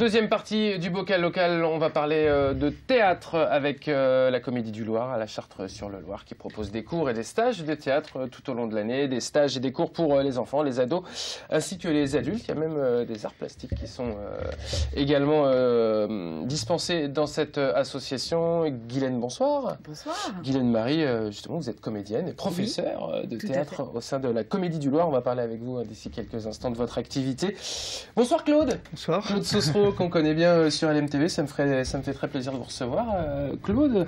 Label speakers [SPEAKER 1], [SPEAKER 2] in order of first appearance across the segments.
[SPEAKER 1] Deuxième partie du bocal local, on va parler de théâtre avec la Comédie du Loir à la Chartre-sur-le-Loir qui propose des cours et des stages de théâtre tout au long de l'année, des stages et des cours pour les enfants, les ados ainsi que les adultes. Il y a même des arts plastiques qui sont également dispensés dans cette association. Guylaine, bonsoir.
[SPEAKER 2] Bonsoir.
[SPEAKER 1] Guylaine Marie, justement, vous êtes comédienne et professeure de théâtre au sein de la Comédie du Loir. On va parler avec vous d'ici quelques instants de votre activité. Bonsoir Claude.
[SPEAKER 3] Bonsoir.
[SPEAKER 1] Claude Saucereau, qu'on connaît bien sur LMTV, ça me fait très plaisir de vous recevoir. Claude,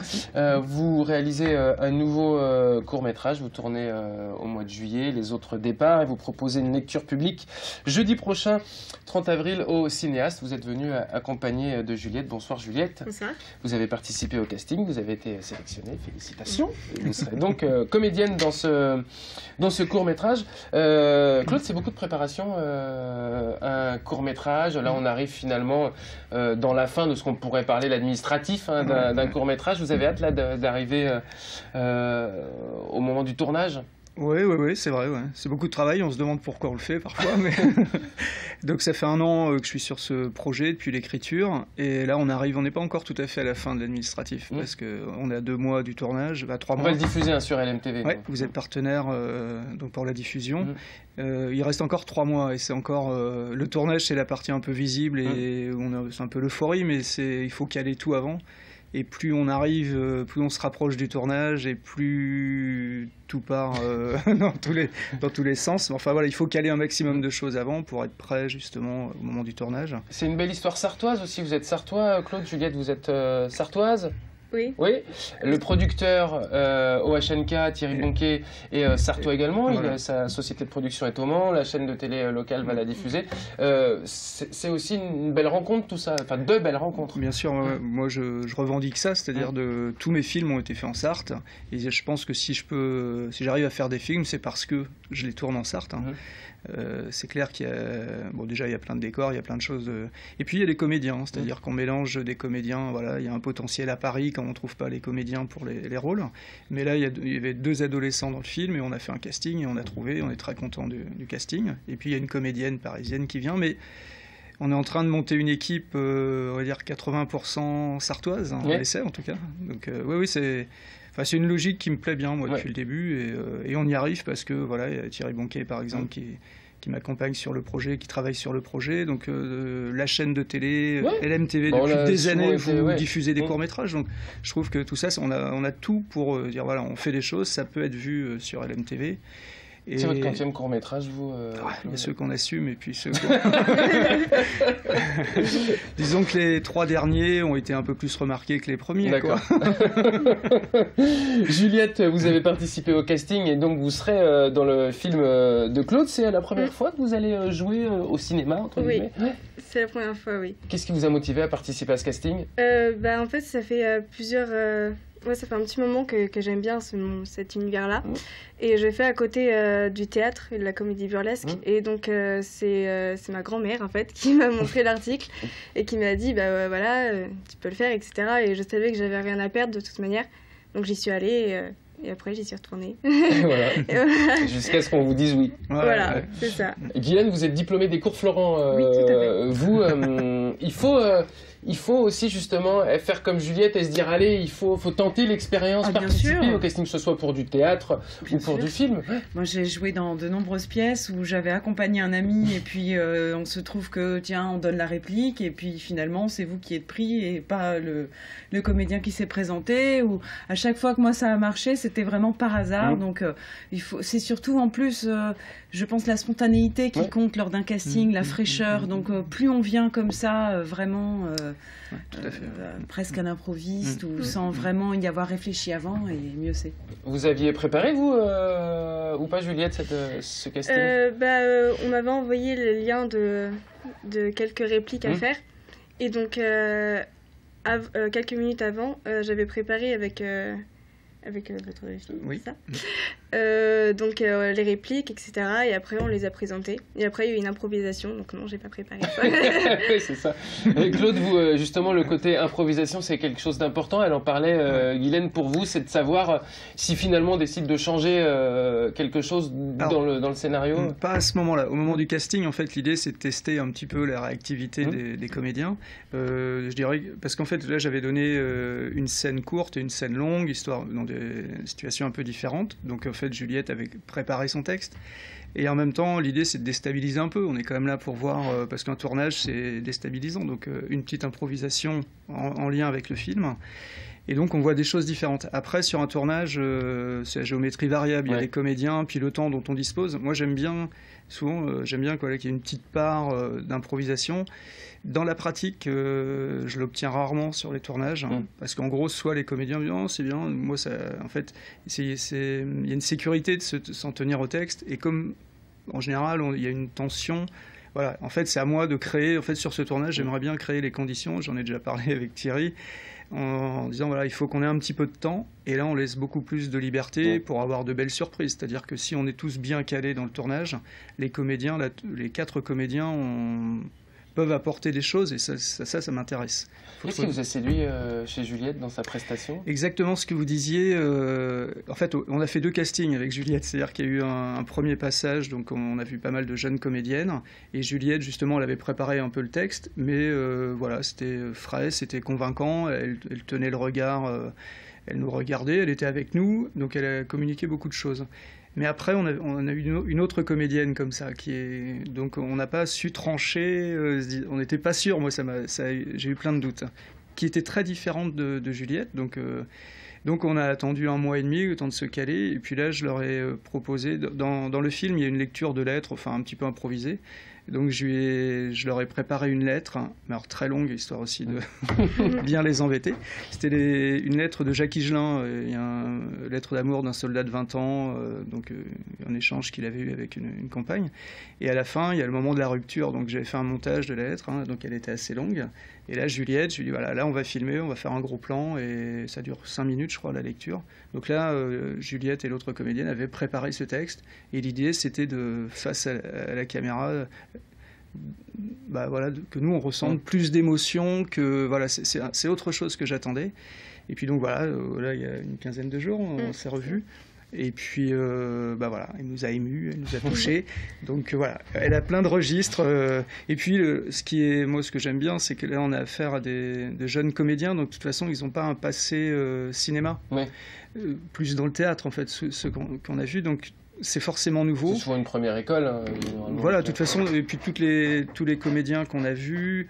[SPEAKER 1] vous réalisez un nouveau court-métrage, vous tournez au mois de juillet, Les Autres Départs, et vous proposez une lecture publique jeudi prochain, 30 avril, au Cinéaste. Vous êtes venu accompagné de Juliette. Bonsoir Juliette.
[SPEAKER 2] Bonsoir.
[SPEAKER 1] Vous avez participé au casting, vous avez été sélectionnée, félicitations. Vous serez donc comédienne dans ce court-métrage. Claude, c'est beaucoup de préparation, un court-métrage. Là, on arrive finalement dans la fin de ce qu'on pourrait parler l'administratif d'un court-métrage. Vous avez hâte là d'arriver au moment du tournage?
[SPEAKER 3] Oui, c'est vrai. Ouais. C'est beaucoup de travail. On se demande pourquoi on le fait parfois. Mais donc ça fait 1 an que je suis sur ce projet depuis l'écriture. Et là, on n'est pas encore tout à fait à la fin de l'administratif parce qu'on est à 2 mois du tournage, 3 mois.
[SPEAKER 1] On va le diffuser sur LMTV.
[SPEAKER 3] Ouais, vous êtes partenaire donc pour la diffusion. Il reste encore 3 mois et c'est encore le tournage, c'est la partie un peu visible et c'est un peu l'euphorie, mais il faut caler tout avant. Et plus on arrive, plus on se rapproche du tournage et plus tout part dans tous les sens. Enfin voilà, il faut caler un maximum de choses avant pour être prêt justement au moment du tournage.
[SPEAKER 1] C'est une belle histoire sartoise aussi. Vous êtes sartois, Claude, Juliette, vous êtes sartoise?
[SPEAKER 2] Oui.
[SPEAKER 1] Oui. Le producteur OHNK, Thierry Bonquet, est sartois également.
[SPEAKER 3] Voilà.
[SPEAKER 1] Sa société de production est au Mans. La chaîne de télé locale va la diffuser. C'est aussi une belle rencontre, tout ça. Enfin, 2 belles rencontres.
[SPEAKER 3] Bien sûr, moi je revendique ça, c'est-à-dire tous mes films ont été faits en Sarthe. Et je pense que si j'arrive à faire des films, c'est parce que je les tourne en Sarthe. C'est clair qu'il y a... Bon, déjà, il y a plein de décors, il y a plein de choses. Et puis, il y a les comédiens, c'est-à-dire qu'on mélange des comédiens. Voilà, il y a un potentiel à Paris quand on ne trouve pas les comédiens pour les rôles. Mais là, il y avait 2 adolescents dans le film et on a fait un casting et on a trouvé. On est très content du casting. Et puis, il y a une comédienne parisienne qui vient. Mais on est en train de monter une équipe, on va dire 80% sartoise, on essaie en tout cas. Donc, oui, c'est... Enfin, c'est une logique qui me plaît bien, moi, depuis le début, et on y arrive parce que, voilà, il y a Thierry Bonquet, par exemple, qui m'accompagne sur le projet, qui travaille sur le projet, donc la chaîne de télé, LMTV, depuis des années, vous diffusez des courts-métrages, donc je trouve que tout ça, on a tout pour dire, voilà, on fait des choses, ça peut être vu sur LMTV.
[SPEAKER 1] C'est votre 40e court-métrage, vous
[SPEAKER 3] il y a ceux qu'on assume et puis ceux disons que les 3 derniers ont été un peu plus remarqués que les premiers.
[SPEAKER 1] D'accord. Juliette, vous avez participé au casting et donc vous serez dans le film de Claude. C'est la première fois que vous allez jouer au cinéma, entre guillemets?
[SPEAKER 2] C'est la première fois, oui.
[SPEAKER 1] Qu'est-ce qui vous a motivé à participer à ce casting?
[SPEAKER 2] En fait, ça fait ça fait un petit moment que j'aime bien cet univers-là. Et je fais à côté du théâtre et de la comédie burlesque. Et donc, c'est ma grand-mère, en fait, qui m'a montré l'article et qui m'a dit, voilà, tu peux le faire, etc. Et je savais que j'avais rien à perdre de toute manière. Donc, j'y suis allée et après, j'y suis retournée.
[SPEAKER 1] Voilà. Jusqu'à ce qu'on vous dise oui.
[SPEAKER 2] Voilà, c'est ça.
[SPEAKER 1] Guylaine, vous êtes diplômée des cours Florent.
[SPEAKER 2] Oui, tout à fait.
[SPEAKER 1] Vous, il faut aussi justement faire comme Juliette et se dire allez, il faut tenter l'expérience, participer au casting, que ce soit pour du théâtre ou pour du film.
[SPEAKER 4] Moi j'ai joué dans de nombreuses pièces où j'avais accompagné un ami et puis on se trouve que tiens on donne la réplique et puis finalement c'est vous qui êtes pris et pas le comédien qui s'est présenté. Ou à chaque fois que moi ça a marché c'était vraiment par hasard. Donc c'est surtout en plus je pense la spontanéité qui compte lors d'un casting, la fraîcheur. Donc plus on vient comme ça vraiment presque un improviste ou sans vraiment y avoir réfléchi avant, et mieux c'est.
[SPEAKER 1] Vous aviez préparé vous ou pas Juliette ce casting?
[SPEAKER 2] On m'avait envoyé le lien de quelques répliques à faire et donc quelques minutes avant j'avais préparé avec avec votre film,
[SPEAKER 3] Oui.
[SPEAKER 2] c'est ça. Donc les répliques, etc. Et après, on les a présentées. Et après, il y a eu une improvisation, donc non, j'ai pas préparé ça.
[SPEAKER 1] Oui, c'est ça. Claude, vous, justement, le côté improvisation, c'est quelque chose d'important. Elle en parlait, Guylaine, pour vous, c'est de savoir si finalement on décide de changer quelque chose dans le scénario.
[SPEAKER 3] Pas à ce moment-là. Au moment du casting, en fait, l'idée, c'est de tester un petit peu la réactivité des comédiens. Je dirais, parce qu'en fait, là, j'avais donné une scène courte et une scène longue, histoire dans des situations un peu différentes. Donc, en fait, Juliette avait préparé son texte. Et en même temps, l'idée, c'est de déstabiliser un peu. On est quand même là pour voir, parce qu'un tournage, c'est déstabilisant. Donc, une petite improvisation en lien avec le film. Et donc, on voit des choses différentes. Après, sur un tournage, c'est la géométrie variable. Il y a les comédiens, puis le temps dont on dispose. Moi, j'aime bien, souvent, qu'il y ait une petite part d'improvisation. Dans la pratique, je l'obtiens rarement sur les tournages, parce qu'en gros, soit les comédiens disent oh, c'est bien, moi, ça, en fait, il y a une sécurité de s'en tenir au texte, et comme en général, il y a une tension. Voilà, en fait, c'est à moi de créer. En fait, sur ce tournage, j'aimerais bien créer les conditions. J'en ai déjà parlé avec Thierry, en disant voilà, il faut qu'on ait un petit peu de temps. Et là, on laisse beaucoup plus de liberté pour avoir de belles surprises. C'est-à-dire que si on est tous bien calés dans le tournage, les comédiens, les 4 comédiens peuvent apporter des choses, et ça m'intéresse.
[SPEAKER 1] Qu'est-ce qui vous a séduit chez Juliette dans sa prestation ?
[SPEAKER 3] Exactement ce que vous disiez. En fait, on a fait 2 castings avec Juliette, c'est-à-dire qu'il y a eu un premier passage, donc on a vu pas mal de jeunes comédiennes, et Juliette, justement, elle avait préparé un peu le texte, mais voilà, c'était frais, c'était convaincant, elle tenait le regard, elle nous regardait, elle était avec nous, donc elle a communiqué beaucoup de choses. Mais après, on a eu une autre comédienne comme ça, donc on n'a pas su trancher, on n'était pas sûr, moi j'ai eu plein de doutes, qui était très différente de Juliette, donc on a attendu 1 mois et demi, le temps de se caler, et puis là je leur ai proposé, dans le film il y a une lecture de lettres, enfin un petit peu improvisée, donc je leur ai préparé une lettre, mais alors très longue, histoire aussi de bien les embêter. C'était une lettre de Jacques Higelin, il y a une lettre d'amour d'un soldat de 20 ans, donc un échange qu'il avait eu avec une compagne. Et à la fin, il y a le moment de la rupture, donc j'avais fait un montage de la lettre, donc elle était assez longue. Et là, Juliette, je lui dis voilà, là on va filmer, on va faire un gros plan, et ça dure 5 minutes, je crois, la lecture. Donc là, Juliette et l'autre comédienne avaient préparé ce texte, et l'idée c'était de, face à la caméra, voilà, que nous on ressente plus d'émotion, que voilà, c'est autre chose que j'attendais. Et puis donc voilà, là il y a une quinzaine de jours, on s'est revus. Et puis, voilà, elle nous a émus, elle nous a touchés. Donc voilà, elle a plein de registres. Et puis, ce que j'aime bien, c'est que là, on a affaire à de jeunes comédiens. Donc de toute façon, ils n'ont pas un passé cinéma. Ouais. Plus dans le théâtre, en fait, ceux qu'on a vus. Donc c'est forcément nouveau.
[SPEAKER 1] C'est souvent une première école.
[SPEAKER 3] Voilà, de toute façon, et puis tous les comédiens qu'on a vus,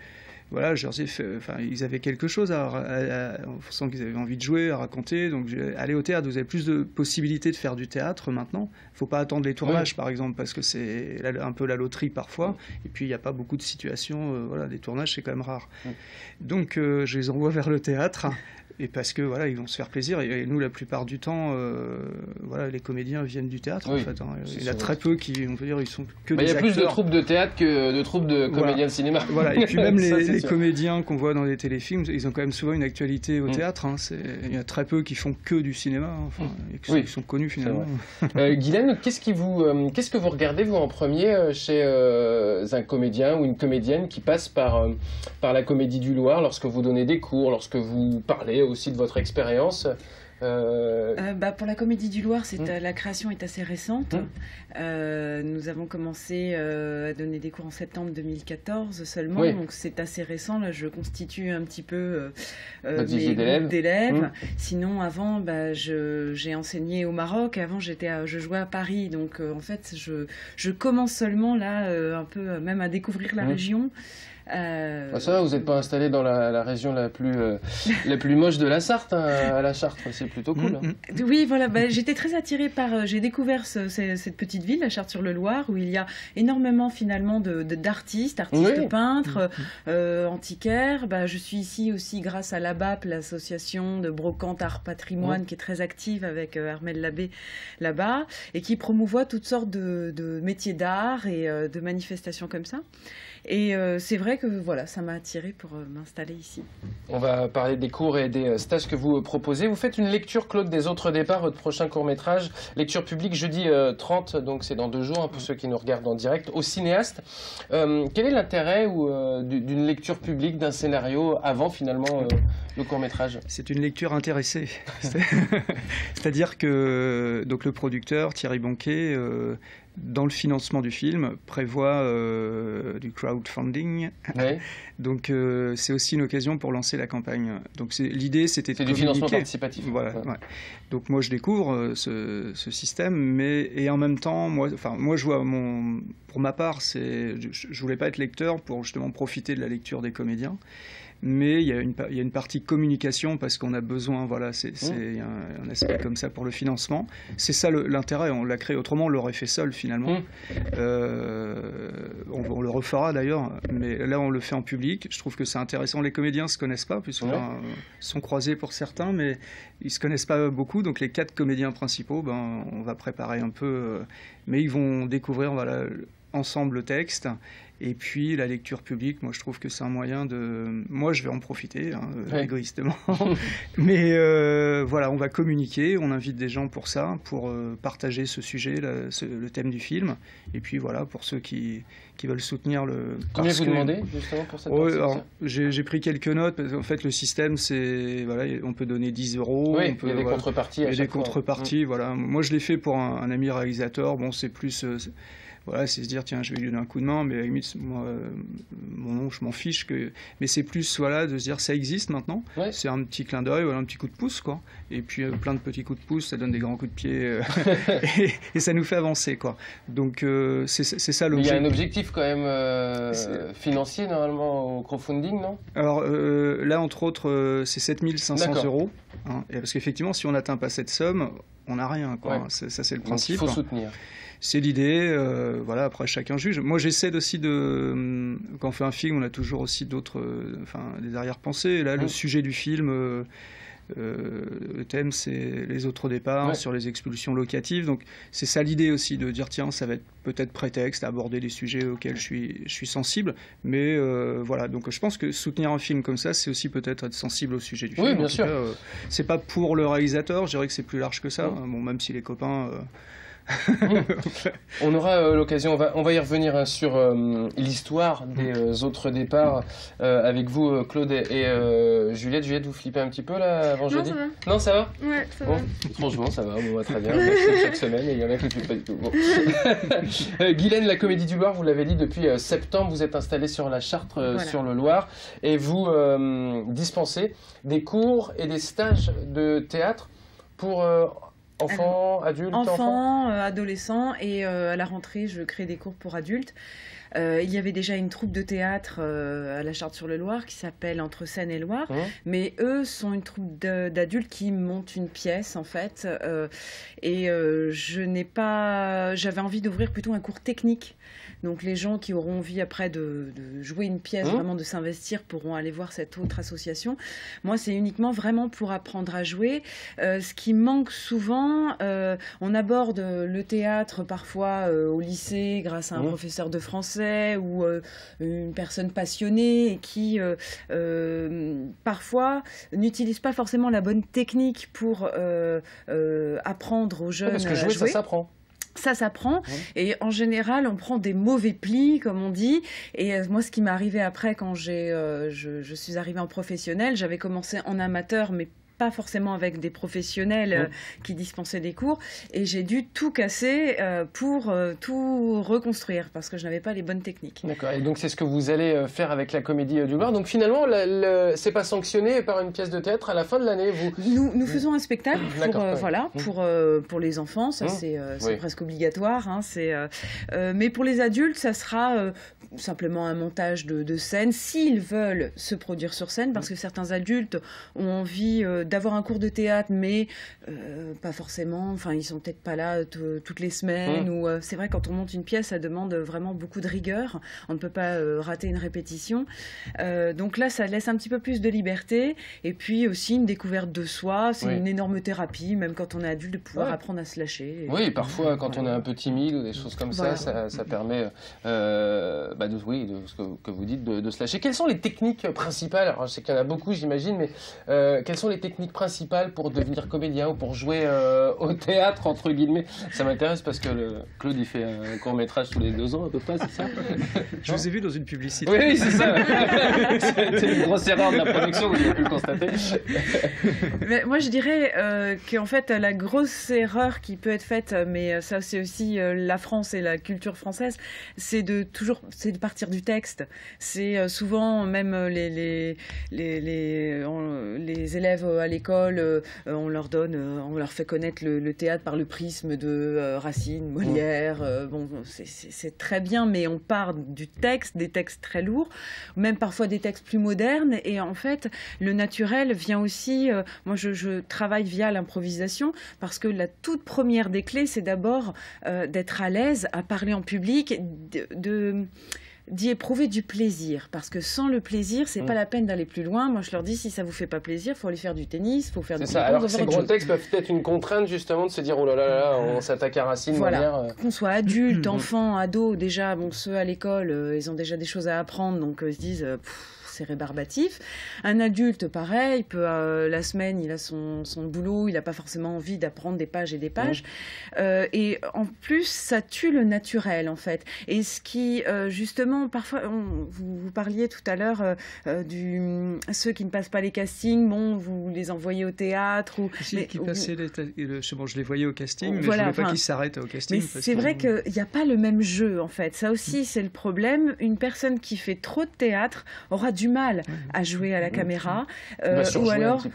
[SPEAKER 3] voilà, je leur ai fait, ils avaient quelque chose on sent qu'ils avaient envie de jouer, à raconter. Donc, allez au théâtre, vous avez plus de possibilités de faire du théâtre maintenant. Il ne faut pas attendre les tournages, par exemple, parce que c'est un peu la loterie parfois. Et puis, il n'y a pas beaucoup de situations. Voilà, les tournages, c'est quand même rare. Donc, je les envoie vers le théâtre. Et parce que voilà, ils vont se faire plaisir. Et nous, la plupart du temps, voilà, les comédiens viennent du théâtre. En fait, il y a très peu qui, on peut dire, ils sont que des acteurs.
[SPEAKER 1] Il y a plus de troupes de théâtre que de troupes de comédiens de cinéma.
[SPEAKER 3] Voilà. Et puis même les comédiens qu'on voit dans les téléfilms, ils ont quand même souvent une actualité au théâtre. Il y a très peu qui font que du cinéma, et qui sont connus finalement.
[SPEAKER 1] Guylaine, qu'est-ce que vous regardez vous en premier chez un comédien ou une comédienne qui passe par la Comédie du Loir, lorsque vous donnez des cours, lorsque vous parlez aussi de votre expérience?
[SPEAKER 4] Pour la Comédie du Loir, la création est assez récente. Nous avons commencé à donner des cours en septembre 2014 seulement, donc c'est assez récent. Là, je constitue un petit peu mes groupes d'élèves. Sinon, avant, j'ai enseigné au Maroc. Avant, je jouais à Paris. Donc, en fait, je commence seulement là, un peu même à découvrir la région.
[SPEAKER 1] Ça va, vous n'êtes pas installé dans la région la plus moche de la Sarthe, à la Chartre, c'est plutôt cool.
[SPEAKER 4] Oui, voilà, j'étais très attirée par... j'ai découvert cette petite ville, la Chartre-sur-le-Loir, où il y a énormément finalement d'artistes, peintres, antiquaires. Je suis ici aussi grâce à l'ABAP, l'association de brocante art patrimoine, qui est très active avec Armel Labbé là-bas, et qui promouvoit toutes sortes de métiers d'art et de manifestations comme ça. Et c'est vrai que voilà, ça m'a attirée pour m'installer ici.
[SPEAKER 1] On va parler des cours et des stages que vous proposez. Vous faites une lecture, Claude, des Autres Départs, votre prochain court-métrage, lecture publique jeudi 30, donc c'est dans 2 jours, pour ceux qui nous regardent en direct, au cinéaste. Quel est l'intérêt d'une lecture publique, d'un scénario, avant finalement le court-métrage?
[SPEAKER 3] C'est une lecture intéressée. C'est-à-dire que donc, le producteur, Thierry Bonquet, dans le financement du film, prévoit du crowdfunding.
[SPEAKER 1] Ouais.
[SPEAKER 3] Donc c'est aussi une occasion pour lancer la campagne. Donc l'idée, c'était de communiquer.
[SPEAKER 1] C'est du financement participatif.
[SPEAKER 3] Voilà. Ouais. Donc moi, je découvre ce système, et en même temps, moi je vois pour ma part, je voulais pas être lecteur pour justement profiter de la lecture des comédiens. Mais il y a une partie communication parce qu'on a besoin, voilà, c'est un aspect comme ça pour le financement. C'est ça l'intérêt, on l'a créé, autrement on l'aurait fait seul finalement. On le refera d'ailleurs, mais là on le fait en public. Je trouve que c'est intéressant. Les comédiens ne se connaissent pas, puisqu'ils sont croisés pour certains, mais ils ne se connaissent pas beaucoup. Donc les 4 comédiens principaux, on va préparer un peu, mais ils vont découvrir ensemble le texte. Et puis la lecture publique, moi je trouve que c'est un moyen de... Moi je vais en profiter, égoïstement. Mais voilà, on va communiquer, on invite des gens pour ça, pour partager ce sujet, le thème du film. Et puis voilà, pour ceux qui veulent soutenir le...
[SPEAKER 1] Combien vous demandez justement pour cette partie?
[SPEAKER 3] J'ai pris quelques notes, parce qu'en fait le système c'est... Voilà, on peut donner 10 €.
[SPEAKER 1] Oui, il y a des contreparties.
[SPEAKER 3] Il y a des contreparties, voilà. Moi je l'ai fait pour un ami réalisateur, bon c'est plus... Voilà, c'est se dire, tiens, je vais lui donner un coup de main, mais à la limite, moi, mon nom, je m'en fiche. Mais c'est plus, voilà, de se dire, ça existe maintenant. Ouais. C'est un petit clin d'œil, voilà, un petit coup de pouce, quoi. Et puis, plein de petits coups de pouce, ça donne des grands coups de pied. Et ça nous fait avancer, quoi. Donc, c'est ça l'objectif.
[SPEAKER 1] Il y a un objectif, quand même, financier, normalement, au crowdfunding, non?
[SPEAKER 3] Alors, là, entre autres, c'est 7 500 €. Hein, parce qu'effectivement, si on n'atteint pas cette somme, on n'a rien, quoi. Ouais. Ça, c'est le principe.
[SPEAKER 1] Donc, il faut soutenir.
[SPEAKER 3] C'est l'idée, voilà, après chacun juge. Moi j'essaie aussi quand on fait un film, on a toujours aussi des arrière-pensées. Et là, le sujet du film, le thème, c'est les autres départs, sur les expulsions locatives. Donc c'est ça l'idée aussi, de dire, tiens, ça va être peut-être prétexte à aborder des sujets auxquels je suis sensible. Mais voilà, donc je pense que soutenir un film comme ça, c'est aussi peut-être être sensible au sujet du film.
[SPEAKER 1] Oui, bien sûr.
[SPEAKER 3] C'est pas pour le réalisateur, je dirais que c'est plus large que ça. Bon, même si les copains...
[SPEAKER 1] On aura l'occasion, on va y revenir sur l'histoire des autres départs avec vous, Claude et Juliette. Juliette, vous flippez un petit peu là avant jeudi?
[SPEAKER 2] Non, ça va.
[SPEAKER 1] Non, ça va?
[SPEAKER 2] Ouais, ça va.
[SPEAKER 1] Franchement, ça va, bon, très bien. Chaque semaine, et il y en a qui ne flippent pas du tout. Bon. Guylaine, la Comédie du Loir, vous l'avez dit, depuis septembre, vous êtes installée sur la Chartre, sur le Loir, et vous dispensez des cours et des stages de théâtre pour... enfants, adultes,
[SPEAKER 4] enfants, adolescents, et à la rentrée, je crée des cours pour adultes. Il y avait déjà une troupe de théâtre à la Chartre-sur-le-Loir qui s'appelle Entre Seine et Loire, mais eux sont une troupe d'adultes qui montent une pièce en fait, et j'avais envie d'ouvrir plutôt un cours technique. Donc les gens qui auront envie après de jouer une pièce, vraiment de s'investir, pourront aller voir cette autre association. Moi, c'est uniquement vraiment pour apprendre à jouer. Ce qui manque souvent, on aborde le théâtre parfois au lycée grâce à un professeur de français ou une personne passionnée et qui parfois n'utilise pas forcément la bonne technique pour apprendre aux jeunes
[SPEAKER 1] parce que jouer, ça s'apprend.
[SPEAKER 4] Ça s'apprend, et en général on prend des mauvais plis comme on dit, et moi ce qui m'est arrivé après quand je suis arrivée en professionnel, j'avais commencé en amateur mais pas forcément avec des professionnels qui dispensaient des cours, et j'ai dû tout casser pour tout reconstruire parce que je n'avais pas les bonnes techniques. D'accord,
[SPEAKER 1] et donc c'est ce que vous allez faire avec la Comédie du Loir. Donc finalement, c'est pas sanctionné par une pièce de théâtre à la fin de l'année.
[SPEAKER 4] Nous faisons un spectacle pour les enfants, ça c'est presque obligatoire, hein, mais pour les adultes, ça sera simplement un montage de scène s'ils veulent se produire sur scène, parce que certains adultes ont envie d'avoir un cours de théâtre, mais pas forcément, enfin ils sont peut-être pas là toutes les semaines, ou c'est vrai quand on monte une pièce, ça demande vraiment beaucoup de rigueur, on ne peut pas rater une répétition, donc là ça laisse un petit peu plus de liberté, et puis aussi une découverte de soi, c'est une énorme thérapie, même quand on est adulte, de pouvoir apprendre à se lâcher.
[SPEAKER 1] Oui, parfois quand on est un peu timide ou des choses comme ça permet, de ce que vous dites, de se lâcher. Quelles sont les techniques principales? Alors, je sais qu'il y en a beaucoup, j'imagine, mais quelles sont les techniques principales pour devenir comédien ou pour jouer au théâtre, entre guillemets? Ça m'intéresse parce que Claude, il fait un court-métrage tous les 2 ans, à peu près, c'est ça?
[SPEAKER 3] Je vous ai vu dans une publicité.
[SPEAKER 1] Oui, c'est ça. C'est une grosse erreur de la production, vous avez pu le constater.
[SPEAKER 4] Mais moi, je dirais qu'en fait, la grosse erreur qui peut être faite, mais ça, c'est aussi la France et la culture française, c'est de partir du texte. C'est souvent, même les élèves à l'école, on leur fait connaître le théâtre par le prisme de Racine, Molière. Bon, c'est très bien, mais on part du texte, des textes très lourds, même parfois des textes plus modernes. Et en fait, le naturel vient aussi. Moi, je travaille via l'improvisation parce que la toute première des clés, c'est d'abord d'être à l'aise à parler en public, d'y éprouver du plaisir, parce que sans le plaisir, c'est pas la peine d'aller plus loin. Moi, je leur dis, si ça vous fait pas plaisir, faut aller faire du tennis, faut faire du
[SPEAKER 1] ping-pong. Alors ces gros textes peuvent être une contrainte justement de se dire, oh là là là, on s'attaque à Racine, Molière.
[SPEAKER 4] Qu'on soit adulte, enfant, ado, déjà, bon, ceux à l'école, ils ont déjà des choses à apprendre, donc ils se disent, c'est rébarbatif. Un adulte, pareil, la semaine, il a son boulot, il n'a pas forcément envie d'apprendre des pages et des pages. Et en plus, ça tue le naturel, en fait. Et ce qui, justement, parfois, vous parliez tout à l'heure ceux qui ne passent pas les castings, bon, vous les envoyez au théâtre.
[SPEAKER 3] Je les voyais au casting, mais je ne voulais pas qu'ils s'arrêtent au casting.
[SPEAKER 4] Mais c'est vrai qu'il n'y a pas le même jeu, en fait. Ça aussi, c'est le problème. Une personne qui fait trop de théâtre aura du mal à jouer à la caméra, ou alors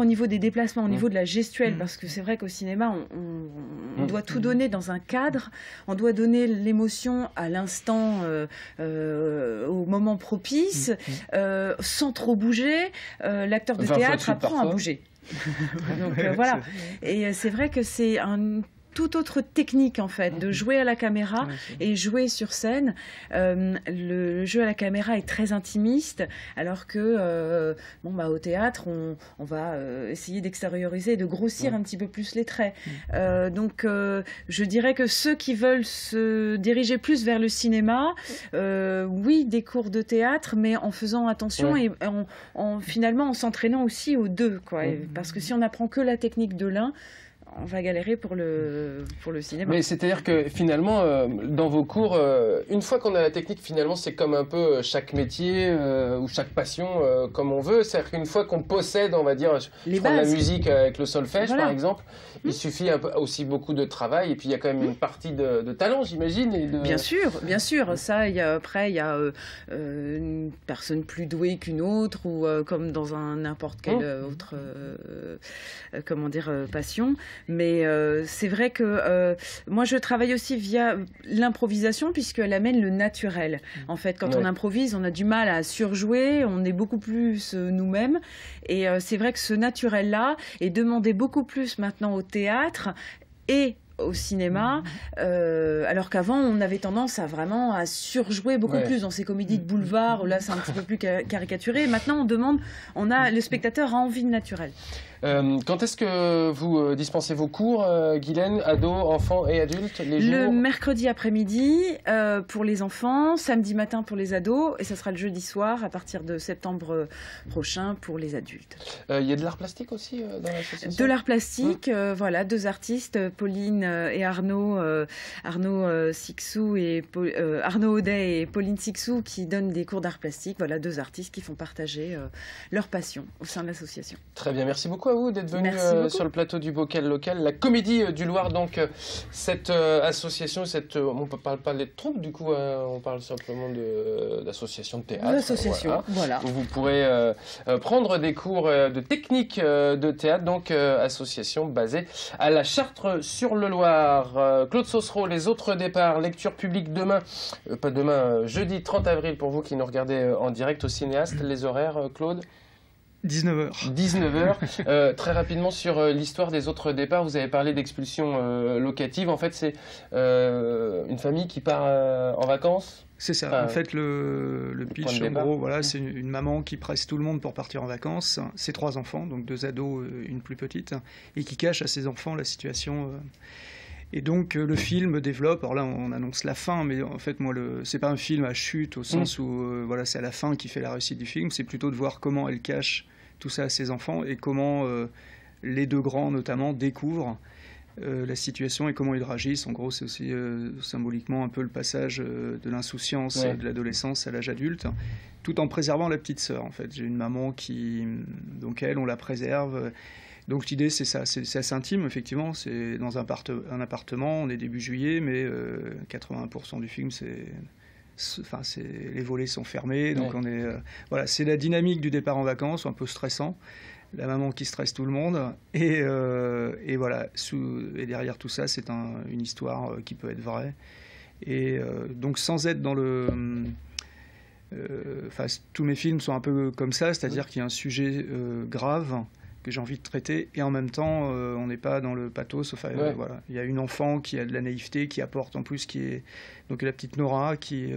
[SPEAKER 4] au niveau des déplacements, au niveau de la gestuelle, parce que c'est vrai qu'au cinéma on doit tout donner dans un cadre, on doit donner l'émotion à l'instant, au moment propice, sans trop bouger. L'acteur de théâtre apprend à bouger. Donc voilà, et c'est vrai que c'est un toute autre technique en fait de jouer à la caméra et jouer sur scène. Le jeu à la caméra est très intimiste, alors que au théâtre on va essayer d'extérioriser et de grossir un petit peu plus les traits. Donc je dirais que ceux qui veulent se diriger plus vers le cinéma, oui, des cours de théâtre, mais en faisant attention et finalement en s'entraînant aussi aux deux, quoi. Parce que si on apprend que la technique de l'un, on va galérer pour le cinéma.
[SPEAKER 1] Mais c'est-à-dire que finalement, dans vos cours, une fois qu'on a la technique, finalement, c'est comme un peu chaque métier ou chaque passion comme on veut. C'est-à-dire qu'une fois qu'on possède, on va dire, je prends la musique avec le solfège, par exemple, il suffit aussi beaucoup de travail. Et puis, il y a quand même une partie de talent, j'imagine.
[SPEAKER 4] Bien sûr. Ça, après, il y a une personne plus douée qu'une autre, ou comme dans n'importe quelle autre passion. Mais c'est vrai que moi, je travaille aussi via l'improvisation, puisqu'elle amène le naturel. En fait, quand on improvise, on a du mal à surjouer, on est beaucoup plus nous-mêmes. Et c'est vrai que ce naturel-là est demandé beaucoup plus maintenant au théâtre et au cinéma, alors qu'avant on avait tendance à surjouer beaucoup plus dans ces comédies de boulevard où là c'est un petit peu plus caricaturé. Maintenant le spectateur a envie de naturel.
[SPEAKER 1] Quand est-ce que vous dispensez vos cours, Guylaine, ados, enfants et adultes, les jours?
[SPEAKER 4] Le mercredi après-midi pour les enfants, samedi matin pour les ados, et ça sera le jeudi soir à partir de septembre prochain pour les adultes.
[SPEAKER 1] Il y a de l'art plastique aussi dans l'association?
[SPEAKER 4] De l'art plastique, voilà, 2 artistes, Pauline et Arnaud Sixou et Arnaud Audet et Pauline Sixou, qui donnent des cours d'art plastique. Voilà, 2 artistes qui font partager leur passion au sein de l'association.
[SPEAKER 1] Très bien, merci beaucoup à vous d'être venu sur le plateau du Bocal Local. La Comédie du Loir, donc cette association, on ne parle pas de troupe, du coup, on parle simplement d'association de théâtre.
[SPEAKER 4] L'association, voilà.
[SPEAKER 1] Où vous pourrez prendre des cours de technique de théâtre, donc association basée à la Chartre-sur-le-Loir. Claude Saucereau, les autres départs, lecture publique jeudi 30 avril pour vous qui nous regardez en direct au cinéaste. Les horaires, Claude?
[SPEAKER 3] 19h.
[SPEAKER 1] 19h. Très rapidement sur l'histoire des autres départs, vous avez parlé d'expulsion locative. En fait, c'est une famille qui part en vacances.
[SPEAKER 3] C'est ça. En fait, le pitch, en gros, voilà, c'est une maman qui presse tout le monde pour partir en vacances. Ses 3 enfants, donc 2 ados, une plus petite, et qui cache à ses enfants la situation. Et donc le film développe, alors là on annonce la fin, mais en fait moi c'est pas un film à chute au sens où voilà, c'est à la fin qui fait la réussite du film, c'est plutôt de voir comment elle cache tout ça à ses enfants et comment les 2 grands notamment découvrent la situation et comment ils réagissent. En gros c'est aussi symboliquement un peu le passage de l'insouciance de l'adolescence à l'âge adulte, tout en préservant la petite sœur en fait. J'ai une maman qui, donc elle on la préserve. Donc l'idée c'est ça, c'est assez intime effectivement, c'est dans un appartement, on est début juillet, mais 80% du film les volets sont fermés, donc on est voilà, c'est la dynamique du départ en vacances, un peu stressant, la maman qui stresse tout le monde, et voilà, et derrière tout ça c'est une histoire qui peut être vraie, et donc sans être dans le... tous mes films sont un peu comme ça, c'est-à-dire qu'il y a un sujet grave que j'ai envie de traiter, et en même temps on n'est pas dans le pathos. Voilà. Il y a une enfant qui a de la naïveté, qui apporte en plus, qui est donc la petite Nora, qui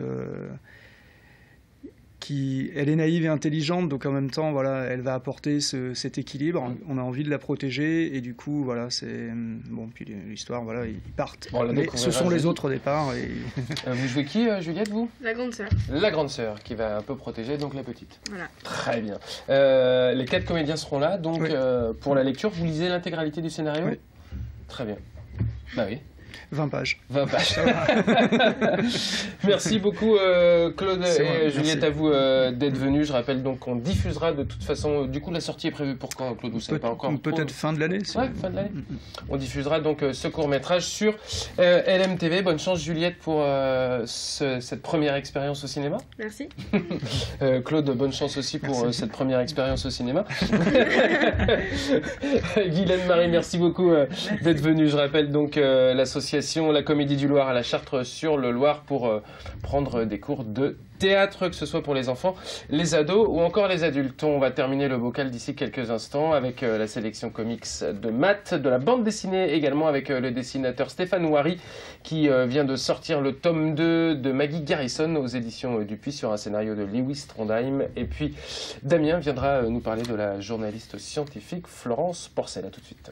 [SPEAKER 3] elle est naïve et intelligente, donc en même temps voilà, elle va apporter cet équilibre. On a envie de la protéger, et du coup voilà, c'est bon, puis l'histoire, voilà, ils partent, mais ce sont les autres au départ.
[SPEAKER 1] Vous jouez qui, Juliette, vous?
[SPEAKER 2] La grande sœur.
[SPEAKER 1] La grande sœur qui va un peu protéger donc la petite.
[SPEAKER 2] Voilà.
[SPEAKER 1] Très bien. Les 4 comédiens seront là donc pour la lecture. Vous lisez l'intégralité du scénario?
[SPEAKER 3] Oui.
[SPEAKER 1] Très bien. Bah oui.
[SPEAKER 3] 20 pages.
[SPEAKER 1] 20 pages. Merci beaucoup Claude et Juliette, à vous d'être venus. Je rappelle donc qu'on diffusera de toute façon, du coup la sortie est prévue pour quand, Claude? Vous savez pas encore?
[SPEAKER 3] Peut-être fin de l'année.
[SPEAKER 1] Ouais, fin de l'année. On diffusera donc ce court-métrage sur LMTV. Bonne chance Juliette pour cette première expérience au cinéma.
[SPEAKER 2] Merci.
[SPEAKER 1] Claude, bonne chance aussi pour cette première expérience au cinéma. Guylaine Marie, merci beaucoup d'être venue. Je rappelle donc l'association La Comédie du Loir à la Chartre-sur-le-Loir pour prendre des cours de théâtre, que ce soit pour les enfants, les ados ou encore les adultes. On va terminer le bocal d'ici quelques instants avec la sélection comics de Matt, de la bande dessinée également avec le dessinateur Stéphane Ouari qui vient de sortir le tome 2 de Maggie Garrison aux éditions Dupuis sur un scénario de Lewis Trondheim. Et puis Damien viendra nous parler de la journaliste scientifique Florence Porcel. À tout de suite.